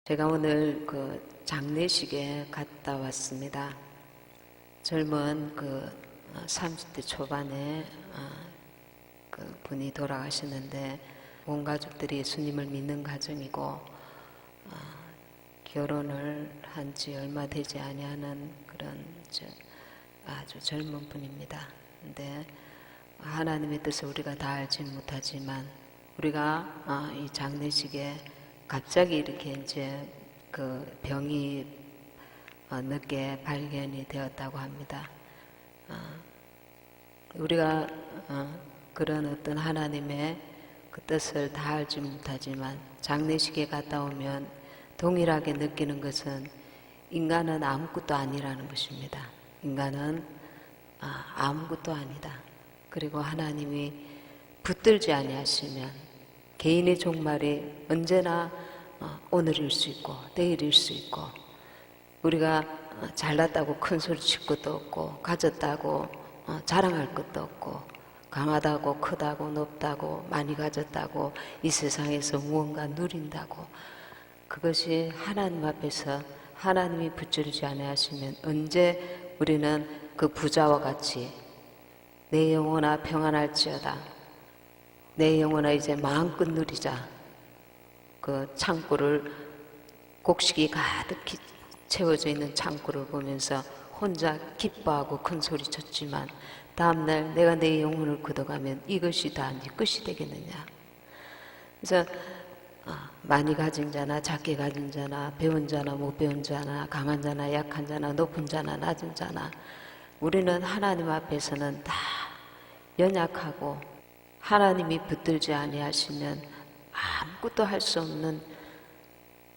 제가 오늘 그 장례식에 갔다 왔습니다. 젊은 30대 초반에 그 분이 돌아가셨는데 온 가족들이 예수님을 믿는 가정이고 결혼을 한 지 얼마 되지 아니하는 그런 아주 젊은 분입니다. 근데 하나님의 뜻을 우리가 다 알지는 못하지만 우리가 이 장례식에 갑자기 이렇게 이제 그 병이 늦게 발견이 되었다고 합니다. 우리가 그런 어떤 하나님의 그 뜻을 다 알지 못하지만 장례식에 갔다 오면 동일하게 느끼는 것은 인간은 아무것도 아니라는 것입니다. 인간은 아무것도 아니다. 그리고 하나님이 붙들지 아니하시면 개인의 종말이 언제나 오늘일 수 있고 내일일 수 있고 우리가 잘났다고 큰 소리 칠 것도 없고 가졌다고 자랑할 것도 없고 강하다고 크다고 높다고 많이 가졌다고 이 세상에서 무언가 누린다고 그것이 하나님 앞에서 하나님이 붙들지 아니하시면 언제 우리는 그 부자와 같이 내 영혼아 평안할지어다 내 영혼아 이제 마음껏 누리자 그 창고를 곡식이 가득히 채워져 있는 창고를 보면서 혼자 기뻐하고 큰 소리 쳤지만 다음날 내가 내 영혼을 걷어가면 이것이 다 네 끝이 되겠느냐. 그래서 많이 가진 자나 작게 가진 자나 배운 자나 못 배운 자나 강한 자나 약한 자나 높은 자나 낮은 자나 우리는 하나님 앞에서는 다 연약하고 하나님이 붙들지 아니하시면 아무것도 할 수 없는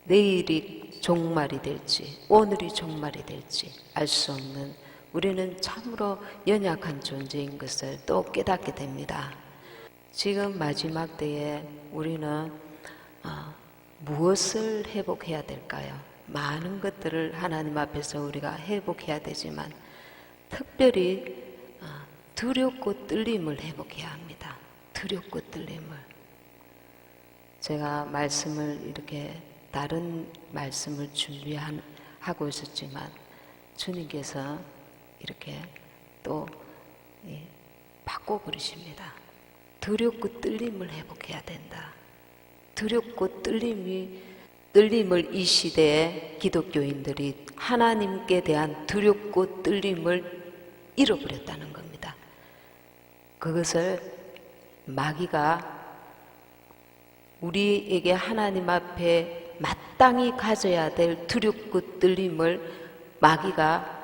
내일이 종말이 될지 오늘이 종말이 될지 알 수 없는 우리는 참으로 연약한 존재인 것을 또 깨닫게 됩니다. 지금 마지막 때에 우리는 무엇을 회복해야 될까요? 많은 것들을 하나님 앞에서 우리가 회복해야 되지만 특별히 두렵고 떨림을 회복해야 합니다. 두렵고 떨림을. 제가 말씀을 이렇게 다른 말씀을 준비하고 있었지만 주님께서 이렇게 또 바꿔버리십니다. 두렵고 떨림을 회복해야 된다. 두렵고 떨림을 이 시대에 기독교인들이 하나님께 대한 두렵고 떨림을 잃어버렸다는 겁니다. 그것을 마귀가 우리에게 하나님 앞에 마땅히 가져야 될 두렵고 떨림을 마귀가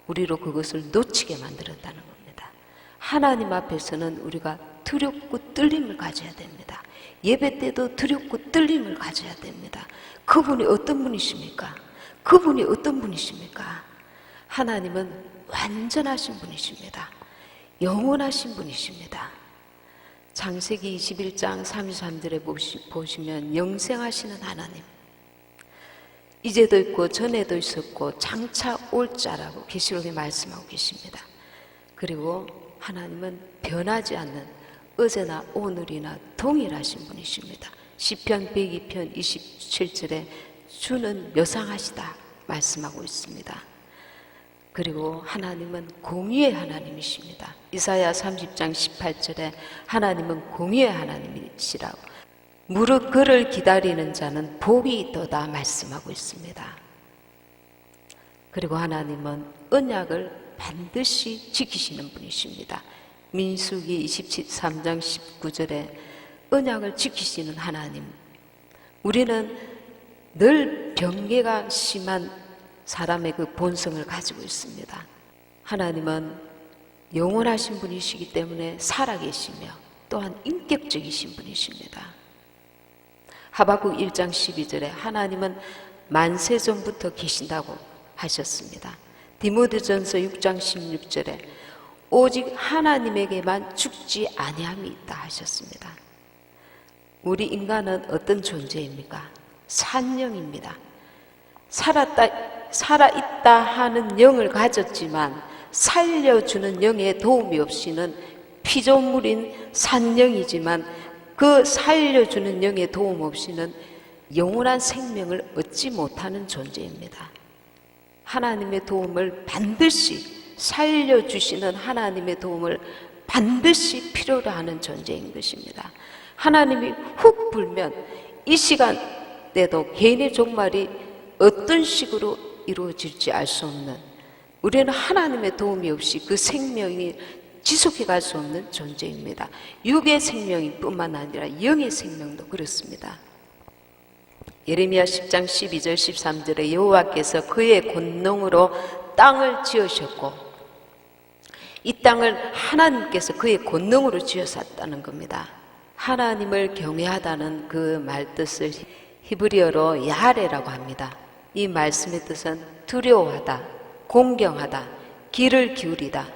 우리로 그것을 놓치게 만들었다는 겁니다. 하나님 앞에서는 우리가 두렵고 떨림을 가져야 됩니다. 예배 때도 두렵고 떨림을 가져야 됩니다. 그분이 어떤 분이십니까? 그분이 어떤 분이십니까? 하나님은 완전하신 분이십니다. 영원하신 분이십니다. 창세기 21장 33절에 보시면 영생하시는 하나님 이제도 있고 전에도 있었고 장차 올 자라고 계시록에 말씀하고 계십니다. 그리고 하나님은 변하지 않는 어제나 오늘이나 동일하신 분이십니다. 시편 102편 27절에 주는 묘상하시다 말씀하고 있습니다. 그리고 하나님은 공의의 하나님이십니다. 이사야 30장 18절에 하나님은 공의의 하나님이시라고 무릇 그를 기다리는 자는 복이 있도다 말씀하고 있습니다. 그리고 하나님은 언약을 반드시 지키시는 분이십니다. 민수기 23장 19절에 언약을 지키시는 하나님. 우리는 늘 병괴가 심한 사람의 그 본성을 가지고 있습니다. 하나님은 영원하신 분이시기 때문에 살아계시며 또한 인격적이신 분이십니다. 하박국 1장 12절에 하나님은 만세 전부터 계신다고 하셨습니다. 디모데전서 6장 16절에 오직 하나님에게만 죽지 아니함이 있다 하셨습니다. 우리 인간은 어떤 존재입니까? 산영입니다. 살아있다 하는 영을 가졌지만 살려주는 영의 도움이 없이는 피조물인 산영이지만 그 살려주는 영의 도움 없이는 영원한 생명을 얻지 못하는 존재입니다. 하나님의 도움을 반드시 살려주시는 하나님의 도움을 반드시 필요로 하는 존재인 것입니다. 하나님이 훅 불면 이 시간대도 개인의 종말이 어떤 식으로 이루어질지 알 수 없는, 우리는 하나님의 도움이 없이 그 생명이 지속해 갈 수 없는 존재입니다. 육의 생명이 뿐만 아니라 영의 생명도 그렇습니다. 예레미야 10장 12절 13절에 여호와께서 그의 권능으로 땅을 지으셨고, 이 땅을 하나님께서 그의 권능으로 지으셨다는 겁니다. 하나님을 경외하다는 그 말뜻을 히브리어로 야레라고 합니다. 이 말씀의 뜻은 두려워하다, 공경하다, 귀를 기울이다.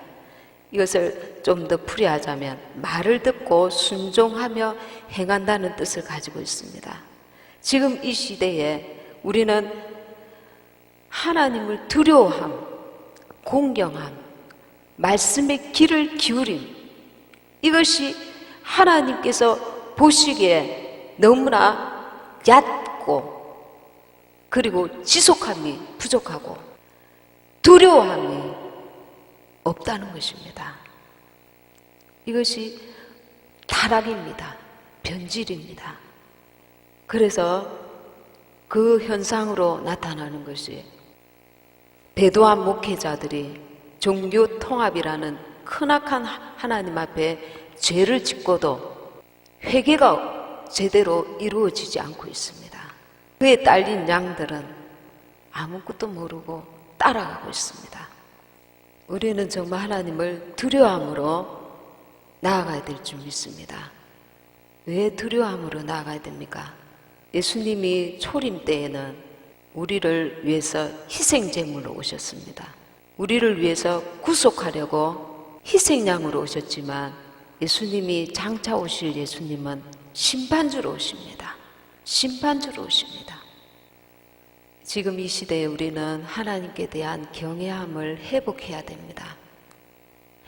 이것을 좀 더 풀이하자면 말을 듣고 순종하며 행한다는 뜻을 가지고 있습니다. 지금 이 시대에 우리는 하나님을 두려워함, 공경함, 말씀의 귀를 기울임, 이것이 하나님께서 보시기에 너무나 얕고 그리고 지속함이 부족하고 두려워함이 없다는 것입니다. 이것이 타락입니다. 변질입니다. 그래서 그 현상으로 나타나는 것이 배도한 목회자들이 종교 통합이라는 크나큰 하나님 앞에 죄를 짓고도 회개가 제대로 이루어지지 않고 있습니다. 그에 딸린 양들은 아무것도 모르고 따라가고 있습니다. 우리는 정말 하나님을 두려워함으로 나아가야 될 줄 믿습니다. 왜 두려워함으로 나아가야 됩니까? 예수님이 초림 때에는 우리를 위해서 희생제물로 오셨습니다. 우리를 위해서 구속하려고 희생양으로 오셨지만, 예수님이 장차 오실 예수님은 심판주로 오십니다. 심판주로 오십니다. 지금 이 시대에 우리는 하나님께 대한 경외함을 회복해야 됩니다.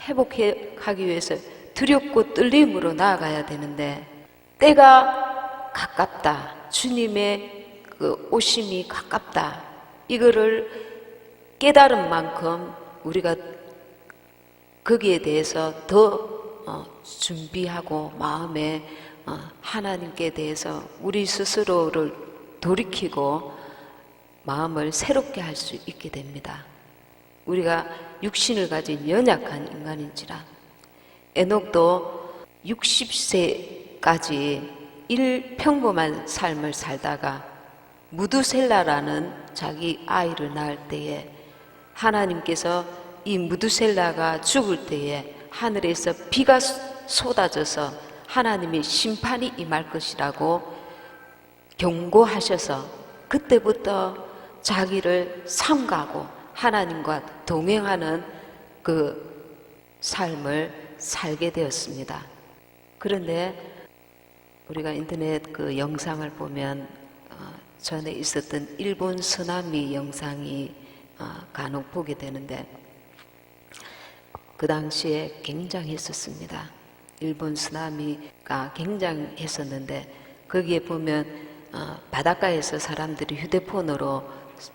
회복하기 위해서 두렵고 떨림으로 나아가야 되는데, 때가 가깝다, 주님의 그 오심이 가깝다, 이거를 깨달은 만큼 우리가 거기에 대해서 더 준비하고 마음에 하나님께 대해서 우리 스스로를 돌이키고 마음을 새롭게 할 수 있게 됩니다. 우리가 육신을 가진 연약한 인간인지라 에녹도 60세까지 일평범한 삶을 살다가 무두셀라라는 자기 아이를 낳을 때에 하나님께서 이 무두셀라가 죽을 때에 하늘에서 비가 쏟아져서 하나님의 심판이 임할 것이라고 경고하셔서 그때부터 자기를 삼가고 하나님과 동행하는 그 삶을 살게 되었습니다. 그런데 우리가 인터넷 그 영상을 보면 전에 있었던 일본 쓰나미 영상이 간혹 보게 되는데, 그 당시에 굉장했었습니다. 일본 쓰나미가 굉장했었는데, 거기에 보면 바닷가에서 사람들이 휴대폰으로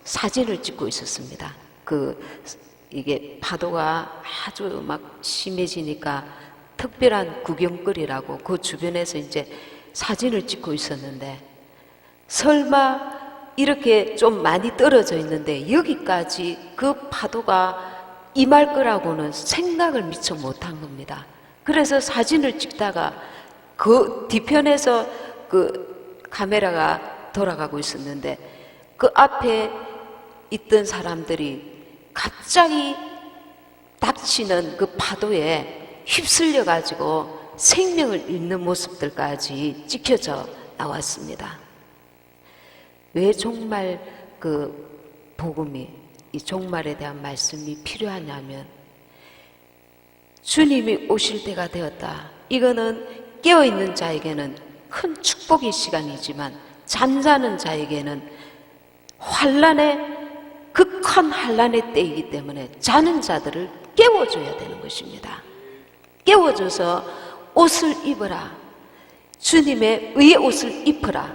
사진을 찍고 있었습니다. 이게 파도가 아주 막 심해지니까 특별한 구경거리라고 그 주변에서 이제 사진을 찍고 있었는데, 설마 이렇게 좀 많이 떨어져 있는데 여기까지 그 파도가 임할 거라고는 생각을 미처 못한 겁니다. 그래서 사진을 찍다가 그 뒤편에서 그 카메라가 돌아가고 있었는데, 그 앞에 있던 사람들이 갑자기 닥치는 그 파도에 휩쓸려 가지고 생명을 잃는 모습들까지 찍혀져 나왔습니다. 왜 종말 그 복음이, 이 종말에 대한 말씀이 필요하냐면, 주님이 오실 때가 되었다. 이거는 깨어있는 자에게는 큰 축복의 시간이지만 잠자는 자에게는 극한 환난의 때이기 때문에 자는 자들을 깨워줘야 되는 것입니다. 깨워줘서 옷을 입어라. 주님의 의의 옷을 입어라.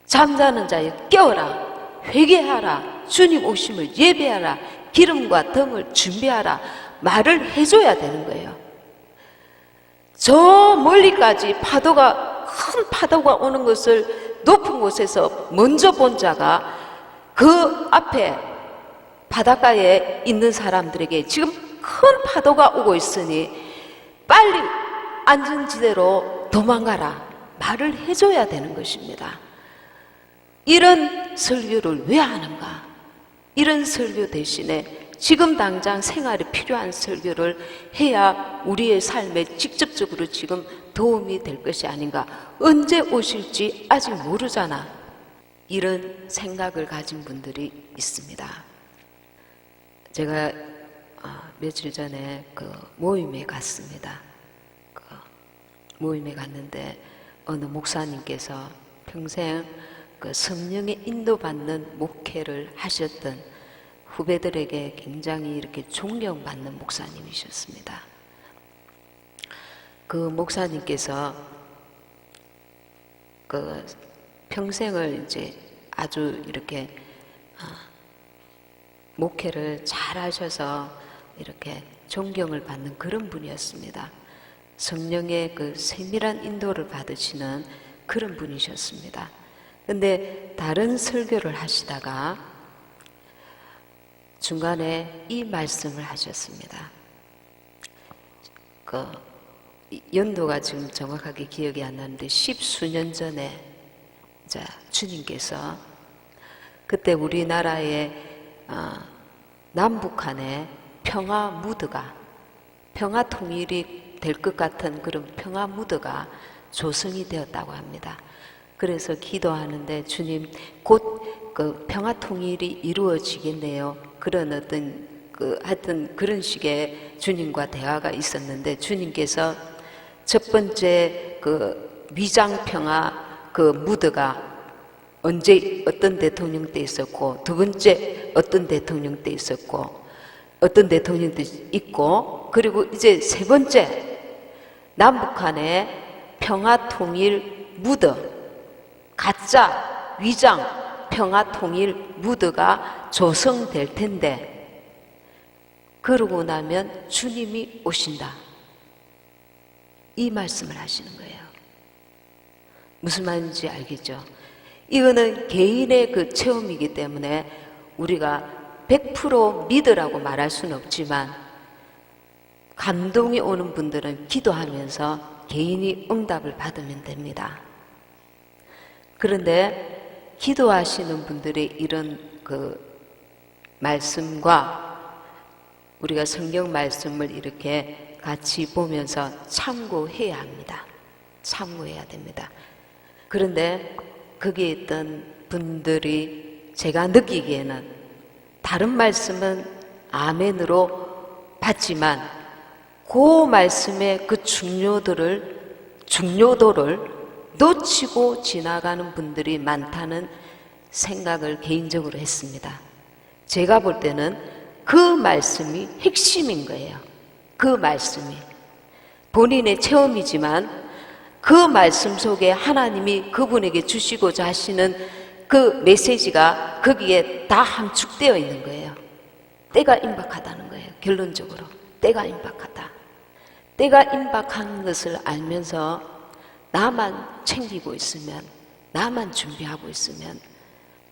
잠자는 자여 깨어라. 회개하라. 주님 오심을 예배하라. 기름과 등을 준비하라. 말을 해줘야 되는 거예요. 저 멀리까지 큰 파도가 오는 것을 높은 곳에서 먼저 본 자가 그 앞에 바닷가에 있는 사람들에게 지금 큰 파도가 오고 있으니 빨리 안전지대로 도망가라. 말을 해줘야 되는 것입니다. 이런 설교를 왜 하는가? 이런 설교 대신에 지금 당장 생활에 필요한 설교를 해야 우리의 삶에 직접적으로 지금 도움이 될 것이 아닌가. 언제 오실지 아직 모르잖아. 이런 생각을 가진 분들이 있습니다. 제가 며칠 전에 그 모임에 갔습니다. 그 모임에 갔는데 어느 목사님께서 평생 그 성령의 인도받는 목회를 하셨던 후배들에게 굉장히 이렇게 존경받는 목사님이셨습니다. 그 목사님께서 그 평생을 이제 아주 이렇게 목회를 잘 하셔서 이렇게 존경을 받는 그런 분이었습니다. 성령의 그 세밀한 인도를 받으시는 그런 분이셨습니다. 근데 다른 설교를 하시다가 중간에 이 말씀을 하셨습니다. 그 연도가 지금 정확하게 기억이 안 나는데 10수년 전에 주님께서 그때 우리나라의 남북한의 평화 무드가 평화 통일이 될 것 같은 그런 평화 무드가 조성이 되었다고 합니다. 그래서 기도하는데 주님 곧 그 평화 통일이 이루어지겠네요. 그런 어떤 하여튼 그런 식의 주님과 대화가 있었는데 주님께서 첫 번째 그 위장 평화 그 무드가 언제 어떤 대통령 때 있었고 두 번째 어떤 대통령 때 있었고 어떤 대통령 때 있고 그리고 이제 세 번째 남북한의 평화 통일 무드 가짜 위장 평화 통일 무드가 조성될 텐데 그러고 나면 주님이 오신다. 이 말씀을 하시는 거예요. 무슨 말인지 알겠죠? 이거는 개인의 그 체험이기 때문에 우리가 100% 믿으라고 말할 수는 없지만 감동이 오는 분들은 기도하면서 개인이 응답을 받으면 됩니다. 그런데 기도하시는 분들의 이런 그 말씀과 우리가 성경 말씀을 이렇게 같이 보면서 참고해야 합니다. 참고해야 됩니다. 그런데 거기에 있던 분들이 제가 느끼기에는 다른 말씀은 아멘으로 받지만 그 말씀의 그 중요도를 놓치고 지나가는 분들이 많다는 생각을 개인적으로 했습니다. 제가 볼 때는 그 말씀이 핵심인 거예요. 그 말씀이 본인의 체험이지만 그 말씀 속에 하나님이 그분에게 주시고자 하시는 그 메시지가 거기에 다 함축되어 있는 거예요. 때가 임박하다는 거예요. 결론적으로 때가 임박하다. 때가 임박한 것을 알면서 나만 챙기고 있으면 나만 준비하고 있으면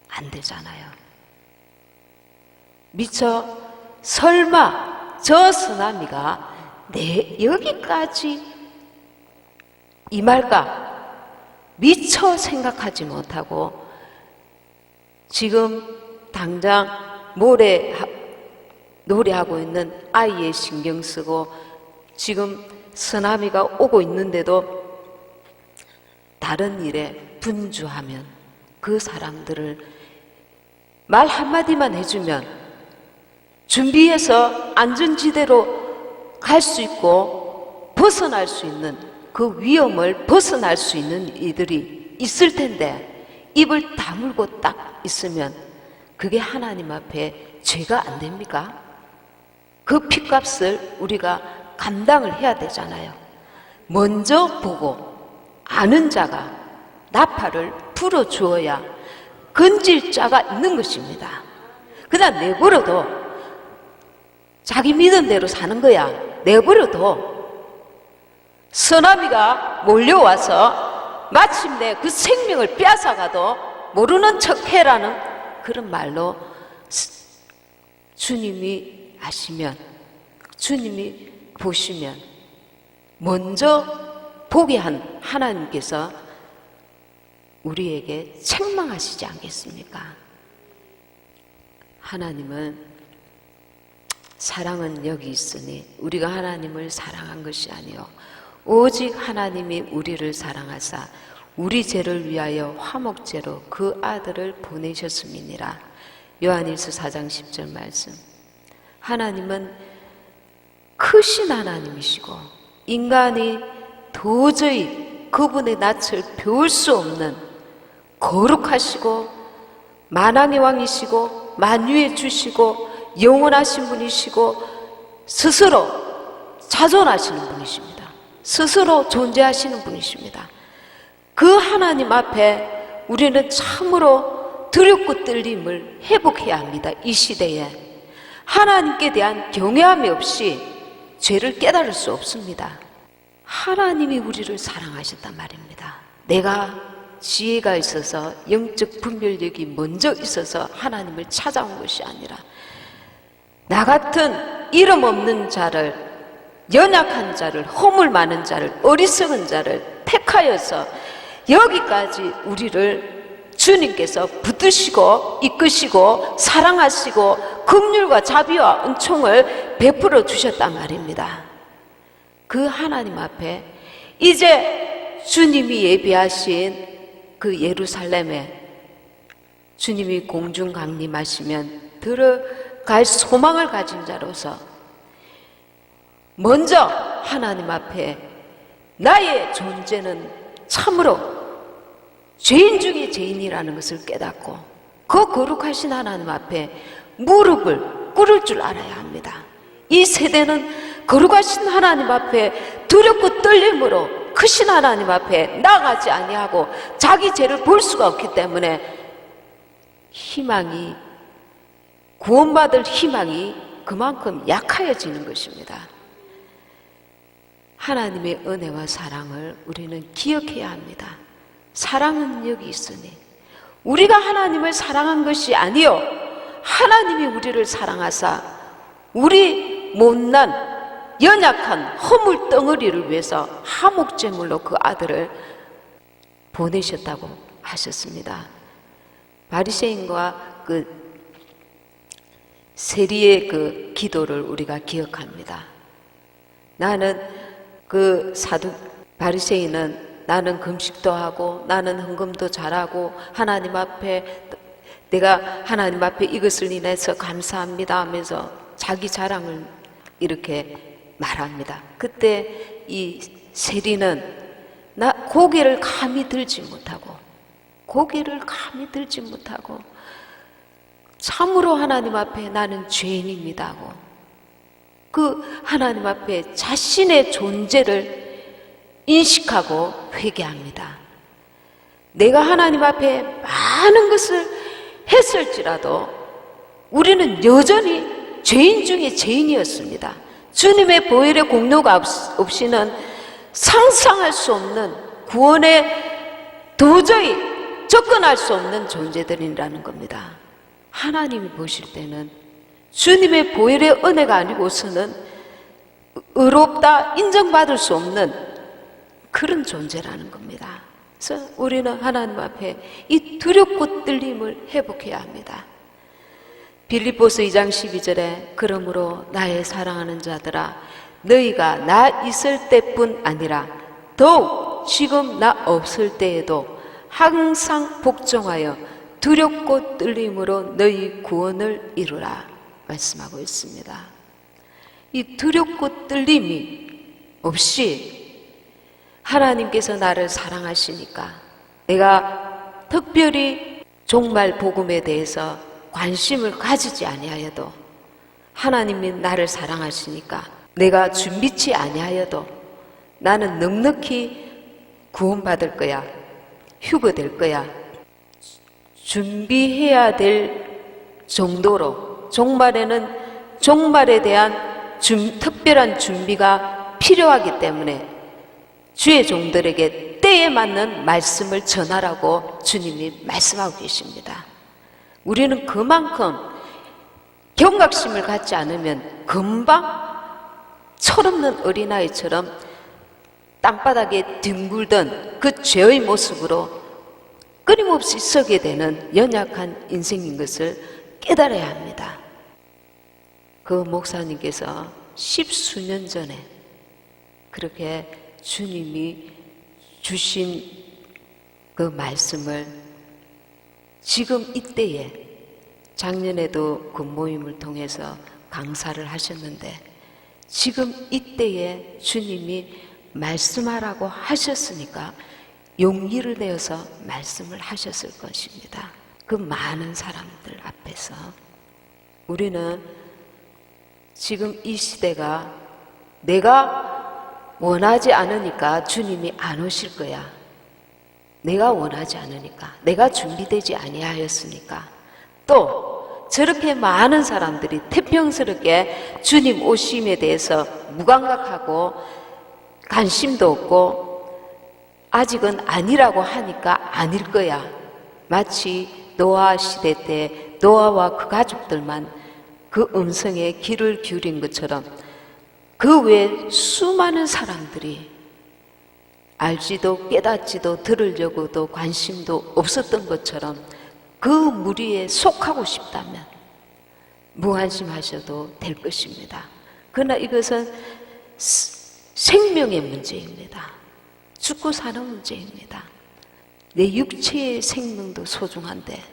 안 되잖아요. 미처 설마 저 쓰나미가 내 여기까지 임할까 미처 생각하지 못하고 지금 당장 노래하고 있는 아이의 신경 쓰고 지금 쓰나미가 오고 있는데도 다른 일에 분주하면 그 사람들을 말 한마디만 해주면 준비해서 안전지대로 갈 수 있고 벗어날 수 있는 그 위험을 벗어날 수 있는 이들이 있을 텐데 입을 다물고 딱 있으면 그게 하나님 앞에 죄가 안 됩니까? 그 핏값을 우리가 감당을 해야 되잖아요. 먼저 보고 아는 자가 나팔을 풀어주어야 건질 자가 있는 것입니다. 그냥 내버려도 자기 믿은 대로 사는 거야. 내버려도 쓰나미가 몰려와서 마침내 그 생명을 빼앗아가도 모르는 척 해라는 그런 말로 주님이 아시면, 주님이 보시면 먼저 보게 한 하나님께서 우리에게 책망하시지 않겠습니까? 하나님은 사랑은 여기 있으니 우리가 하나님을 사랑한 것이 아니요 오직 하나님이 우리를 사랑하사 우리 죄를 위하여 화목제로 그 아들을 보내셨음이니라. 요한일서 4장 10절 말씀. 하나님은 크신 하나님이시고 인간이 도저히 그분의 낯을 배울 수 없는 거룩하시고 만왕의 왕이시고 만유의 주시고 영원하신 분이시고 스스로 자존하시는 분이십니다. 스스로 존재하시는 분이십니다. 그 하나님 앞에 우리는 참으로 두렵고 떨림을 회복해야 합니다. 이 시대에 하나님께 대한 경외함이 없이 죄를 깨달을 수 없습니다. 하나님이 우리를 사랑하셨단 말입니다. 내가 지혜가 있어서 영적 분별력이 먼저 있어서 하나님을 찾아온 것이 아니라 나 같은 이름 없는 자를, 연약한 자를, 허물 많은 자를, 어리석은 자를 택하여서 여기까지 우리를 주님께서 붙드시고 이끄시고 사랑하시고 긍휼과 자비와 은총을 베풀어 주셨단 말입니다. 그 하나님 앞에 이제 주님이 예비하신 그 예루살렘에 주님이 공중 강림하시면 들어갈 소망을 가진 자로서 먼저 하나님 앞에 나의 존재는 참으로 죄인 중에 죄인이라는 것을 깨닫고 그 거룩하신 하나님 앞에 무릎을 꿇을 줄 알아야 합니다. 이 세대는 거룩하신 하나님 앞에 두렵고 떨림으로 크신 하나님 앞에 나아가지 아니하고 자기 죄를 볼 수가 없기 때문에 희망이, 구원받을 희망이 그만큼 약하여지는 것입니다. 하나님의 은혜와 사랑을 우리는 기억해야 합니다. 사랑은 여기 있으니 우리가 하나님을 사랑한 것이 아니요 하나님이 우리를 사랑하사 우리 못난 연약한 허물 덩어리를 위해서 화목제물로 그 아들을 보내셨다고 하셨습니다. 바리새인과 그 세리의 그 기도를 우리가 기억합니다. 나는 그 바리새인은 나는 금식도 하고 나는 헌금도 잘하고 하나님 앞에 내가 하나님 앞에 이것을 인해서 감사합니다 하면서 자기 자랑을 이렇게 말합니다. 그때 이 세리는 나 고개를 감히 들지 못하고 참으로 하나님 앞에 나는 죄인입니다 하고 그 하나님 앞에 자신의 존재를 인식하고 회개합니다. 내가 하나님 앞에 많은 것을 했을지라도 우리는 여전히 죄인 중에 죄인이었습니다. 주님의 보혈의 공로가 없이는 상상할 수 없는 구원에 도저히 접근할 수 없는 존재들이라는 겁니다. 하나님이 보실 때는 주님의 보혈의 은혜가 아니고서는 의롭다 인정받을 수 없는 그런 존재라는 겁니다. 그래서 우리는 하나님 앞에 이 두렵고 떨림을 회복해야 합니다. 빌립보서 2장 12절에 그러므로 나의 사랑하는 자들아 너희가 나 있을 때뿐 아니라 더욱 지금 나 없을 때에도 항상 복종하여 두렵고 떨림으로 너희 구원을 이루라 말씀하고 있습니다. 이 두렵고 떨림이 없이 하나님께서 나를 사랑하시니까 내가 특별히 종말 복음에 대해서 관심을 가지지 아니하여도 하나님이 나를 사랑하시니까 내가 준비치 아니하여도 나는 넉넉히 구원받을 거야, 휴거될 거야, 준비해야 될 정도로 종말에는 종말에 대한 특별한 준비가 필요하기 때문에 주의 종들에게 때에 맞는 말씀을 전하라고 주님이 말씀하고 계십니다. 우리는 그만큼 경각심을 갖지 않으면 금방 철없는 어린아이처럼 땅바닥에 뒹굴던 그 죄의 모습으로 끊임없이 서게 되는 연약한 인생인 것을 깨달아야 합니다. 그 목사님께서 10수년 전에 그렇게 주님이 주신 그 말씀을 지금 이때에, 작년에도 그 모임을 통해서 강사를 하셨는데 지금 이때에 주님이 말씀하라고 하셨으니까 용기를 내어서 말씀을 하셨을 것입니다. 그 많은 사람들 앞에서 우리는 지금 이 시대가 내가 원하지 않으니까 주님이 안 오실 거야. 내가 원하지 않으니까, 내가 준비되지 아니하였으니까, 또 저렇게 많은 사람들이 태평스럽게 주님 오심에 대해서 무감각하고 관심도 없고 아직은 아니라고 하니까 아닐 거야. 마치 노아 시대 때 노아와 그 가족들만 그 음성에 귀를 기울인 것처럼 그 외에 수많은 사람들이 알지도 깨닫지도 들으려고도 관심도 없었던 것처럼 그 무리에 속하고 싶다면 무관심하셔도 될 것입니다. 그러나 이것은 생명의 문제입니다. 죽고 사는 문제입니다. 내 육체의 생명도 소중한데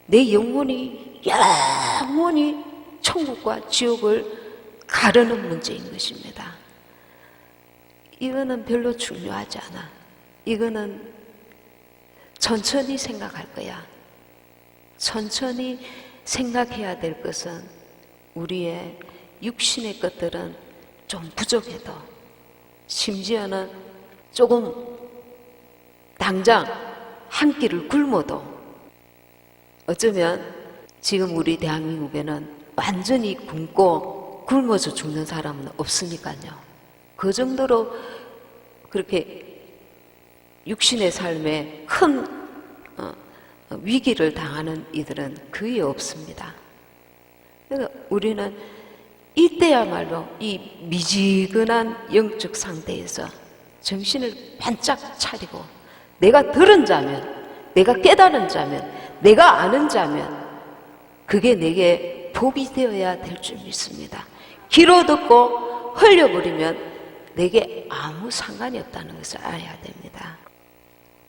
내 영혼이 영원히 천국과 지옥을 가르는 문제인 것입니다. 이거는 별로 중요하지 않아. 이거는 천천히 생각할 거야. 천천히 생각해야 될 것은 우리의 육신의 것들은 좀 부족해도, 심지어는 조금 당장 한 끼를 굶어도, 어쩌면 지금 우리 대한민국에는 완전히 굶고 굶어서 죽는 사람은 없으니까요. 그 정도로 그렇게 육신의 삶에 큰 위기를 당하는 이들은 거의 없습니다. 그러니까 우리는 이때야말로 이 미지근한 영적 상태에서 정신을 반짝 차리고 내가 들은 자면, 내가 깨달은 자면, 내가 아는 자면 그게 내게 복이 되어야 될 줄 믿습니다. 귀로 듣고 흘려버리면 내게 아무 상관이 없다는 것을 알아야 됩니다.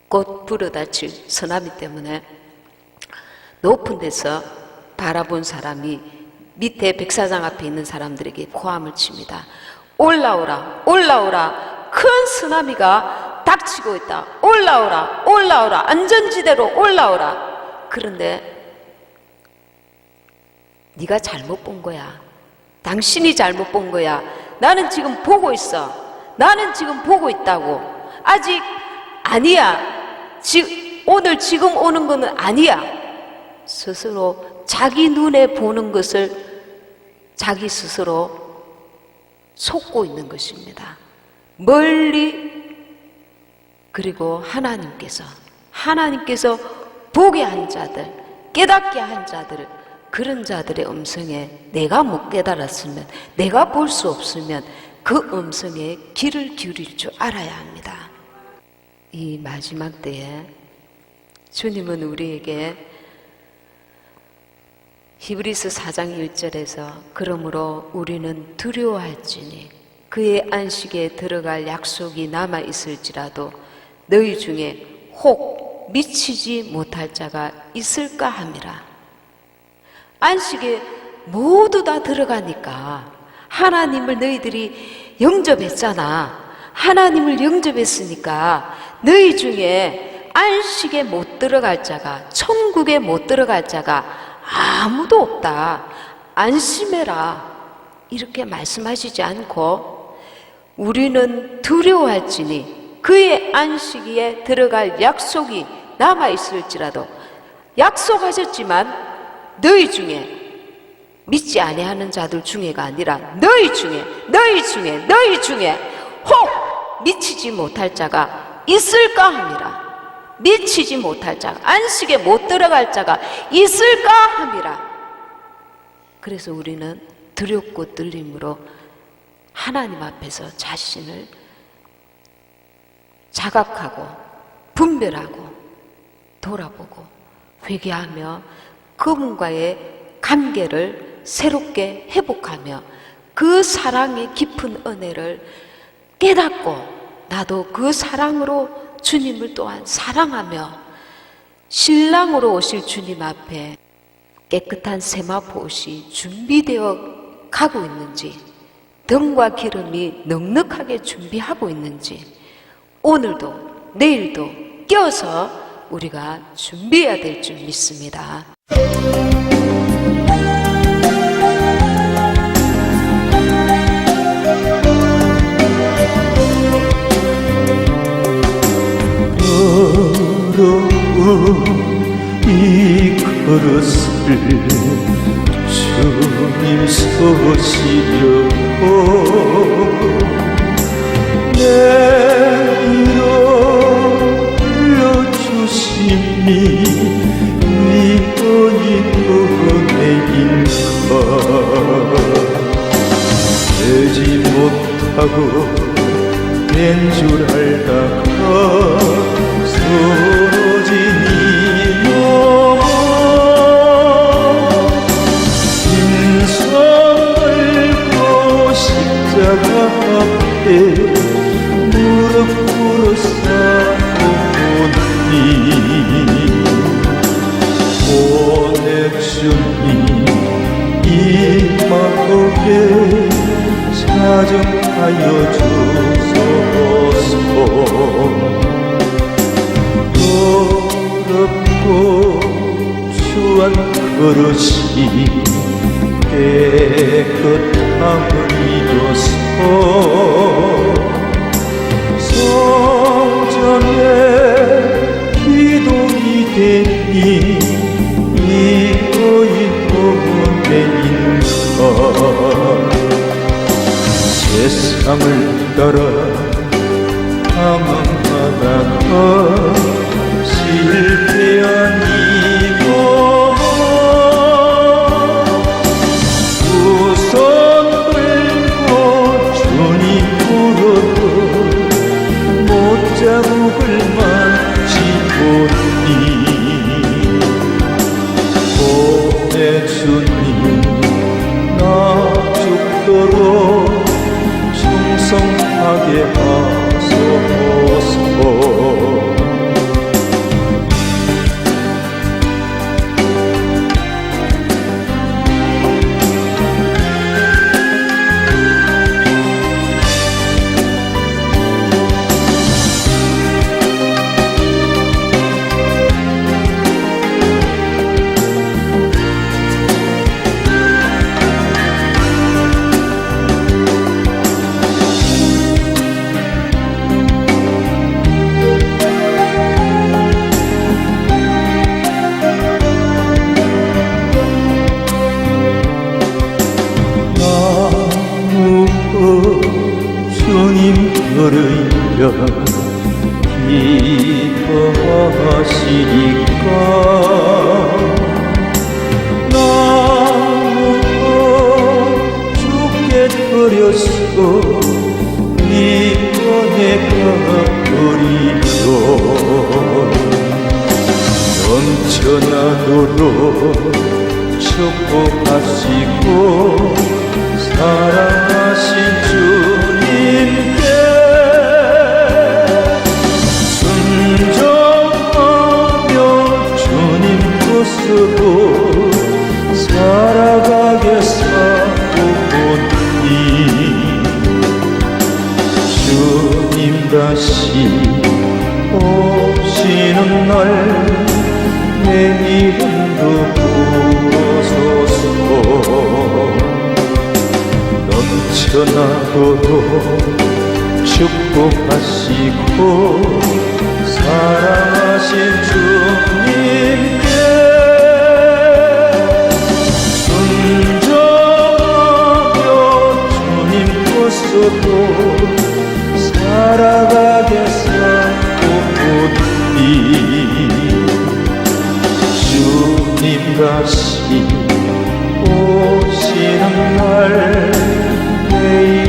곧 불어닥칠 쓰나미 때문에 높은 데서 바라본 사람이 밑에 백사장 앞에 있는 사람들에게 고함을 칩니다. 올라오라, 올라오라, 큰 쓰나미가 닥치고 있다. 올라오라, 올라오라, 안전지대로 올라오라. 그런데 네가 잘못 본 거야. 당신이 잘못 본 거야. 나는 지금 보고 있어. 나는 지금 보고 있다고. 아직 아니야. 오늘 지금 오는 거는 아니야. 스스로 자기 눈에 보는 것을 자기 스스로 속고 있는 것입니다. 멀리, 그리고 하나님께서 보게 한 자들, 깨닫게 한 자들을, 그런 자들의 음성에 내가 못 깨달았으면, 내가 볼 수 없으면 그 음성에 귀를 기울일 줄 알아야 합니다. 이 마지막 때에 주님은 우리에게 히브리서 4장 1절에서 그러므로 우리는 두려워할지니 그의 안식에 들어갈 약속이 남아있을지라도 너희 중에 혹 미치지 못할 자가 있을까 함이라. 안식에 모두 다 들어가니까 하나님을 너희들이 영접했잖아. 하나님을 영접했으니까 너희 중에 안식에 못 들어갈 자가, 천국에 못 들어갈 자가 아무도 없다. 안심해라. 이렇게 말씀하시지 않고 우리는 두려워할지니 그의 안식에 들어갈 약속이 남아있을지라도 약속하셨지만 너희 중에 믿지 아니하는 자들 중에가 아니라 너희 중에 혹 미치지 못할 자가 있을까 함이라. 미치지 못할 자가, 안식에 못 들어갈 자가 있을까 함이라. 그래서 우리는 두렵고 떨림으로 하나님 앞에서 자신을 자각하고 분별하고 돌아보고 회개하며 그분과의 관계를 새롭게 회복하며 그 사랑의 깊은 은혜를 깨닫고 나도 그 사랑으로 주님을 또한 사랑하며 신랑으로 오실 주님 앞에 깨끗한 세마포 옷이 준비되어 가고 있는지, 등과 기름이 넉넉하게 준비하고 있는지 오늘도 내일도 껴서 우리가 준비해야 될 줄 믿습니다. 이 그릇을 주님 서시려고 내 이름 불러주시니 이번이 은혜인가. 되지 못하고 된 줄 알다가 쓰러진 이 몸 인성을 고 십자가 앞에 무릎 꿇어 싸우니 보내주니 이 마음에 사정하여 주소서. 더럽고 추한 그릇이 깨끗함을 이뤄서 성전에 기도이 되니 이거인 은혜인가. 세상을 따라 탐험하다가 실패한 이 몸 우선 들고 주님으로 못자국을 만지보니 보내주니 나 죽도록 충성하게 하소서. 주님을 기뻐하시니까 나무 죽게 드렸어 이번에 가버리고 넘쳐나도록 축복하시고 사랑하신 주님께 순종하며 주님 뜻으로 살아가겠사오니 주님 다시 오시는 날 내 이름도 부르소서. 넘쳐나도록 축복하시고 사랑하신 주님께 주님 다시 오시는 날 내